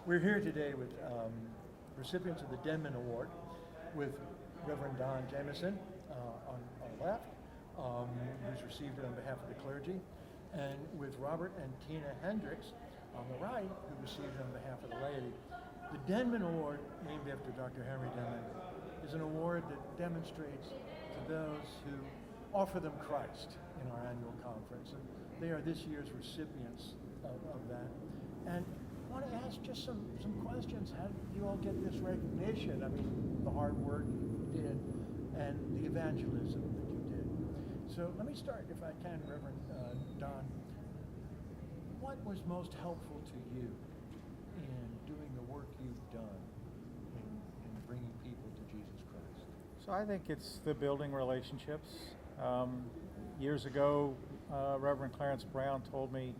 We're here today with recipients of the Denman Award with Reverend Don Jameson on our left, who's received it on behalf of the clergy, and with Robert and Tina Hendricks on the right, who received it on behalf of the laity. The Denman Award, named after Dr. Henry Denman, is an award that demonstrates to those who offer them Christ in our annual conference. And they are this year's recipients of that. And I want to ask just some questions. How did you all get this recognition? I mean, the hard work you did and the evangelism that you did. So let me start, if I can, Reverend Don. What was most helpful to you in doing the work you've done in bringing people to Jesus Christ? So I think it's the building relationships. Years ago, Reverend Clarence Brown told me,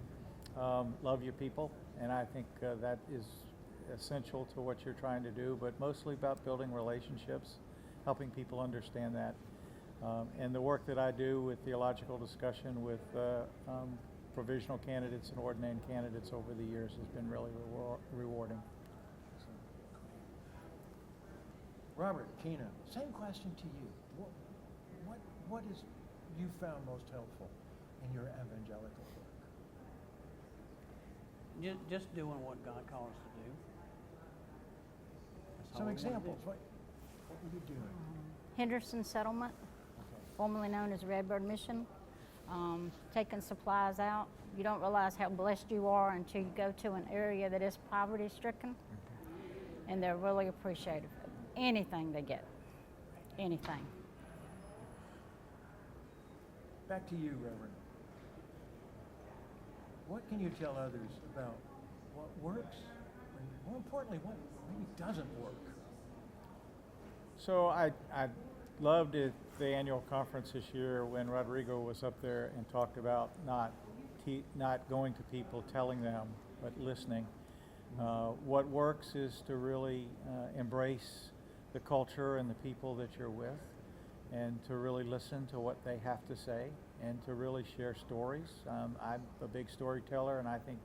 love your people, and I think that is essential to what you're trying to do, but mostly about building relationships, helping people understand that. And the work that I do with theological discussion with provisional candidates and ordained candidates over the years has been really rewarding. Robert, Tina, same question to you. What is you found most helpful in your evangelical work? Just doing what God calls us to do. Some examples. What were you doing? Henderson Settlement, formerly known as Redbird Mission, taking supplies out. You don't realize how blessed you are until you go to an area that is poverty stricken, and they're really appreciative of anything they get, anything. Back to you, Reverend. What can you tell others about what works, and more importantly, what maybe doesn't work? So I loved it, the annual conference this year when Rodrigo was up there and talked about not going to people, telling them, but listening. What works is to really embrace the culture and the people that you're with, and to really listen to what they have to say, and to really share stories. I'm a big storyteller, and I think,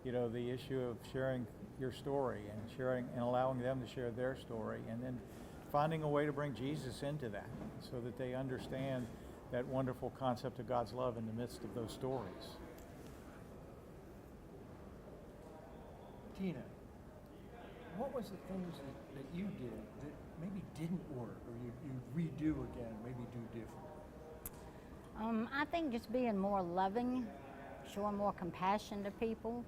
the issue of sharing your story and allowing them to share their story, and then finding a way to bring Jesus into that so that they understand that wonderful concept of God's love in the midst of those stories. Tina, what was the things that you did that maybe didn't work, or you redo again, maybe do different? I think just being more loving, showing more compassion to people,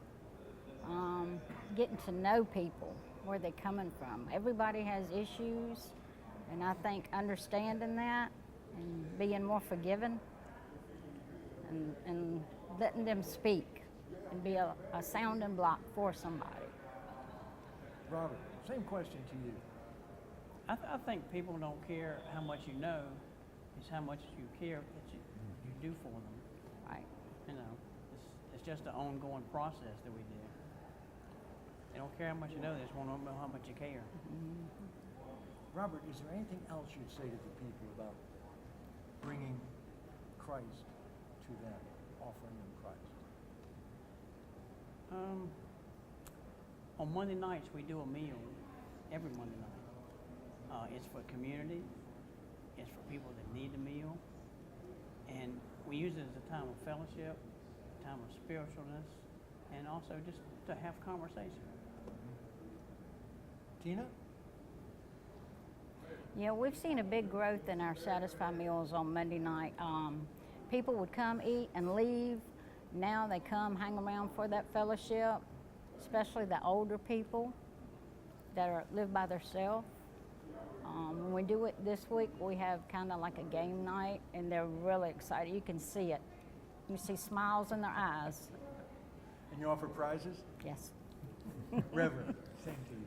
getting to know people, where they're coming from. Everybody has issues, and I think understanding that and being more forgiving and letting them speak and be a sounding block for somebody. Robert, same question to you. I think people don't care how much you know, it's how much you care that you do for them. Right. It's just an ongoing process that we do. They don't care how much you know, they just want to know how much you care. Mm-hmm. Robert, is there anything else you'd say to the people about bringing Christ to them, offering them Christ? On Monday nights, we do a meal every Monday night. It's for community. It's for people that need the meal. And we use it as a time of fellowship, a time of spiritualness, and also just to have conversation. Tina? Yeah, we've seen a big growth in our Satisfy meals on Monday night. People would come eat and leave. Now they come hang around for that fellowship, especially the older people that live by themselves. When we do it this week, we have kind of like a game night, and they're really excited. You can see it. You see smiles in their eyes. And you offer prizes? Yes. Reverend, same to you.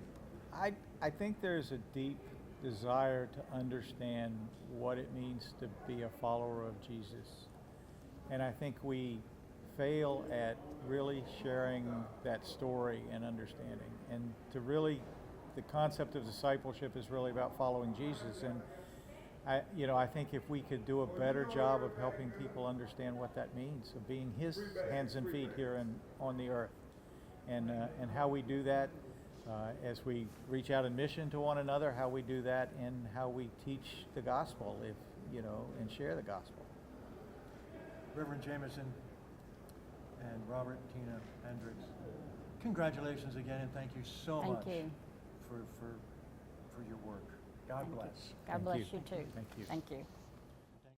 I think there's a deep desire to understand what it means to be a follower of Jesus. And I think we fail at really sharing that story and understanding. And the concept of discipleship is really about following Jesus. And I think if we could do a better job of helping people understand what that means, of being His hands and feet here on the earth, and how we do that, as we reach out in mission to one another, how we do that and how we teach the gospel, and share the gospel. Reverend Jameson and Robert, Tina, Hendricks, congratulations again, and thank you so much Thank you. for your work. God Thank you. bless. God Thank bless you. you too. Thank you. Thank you.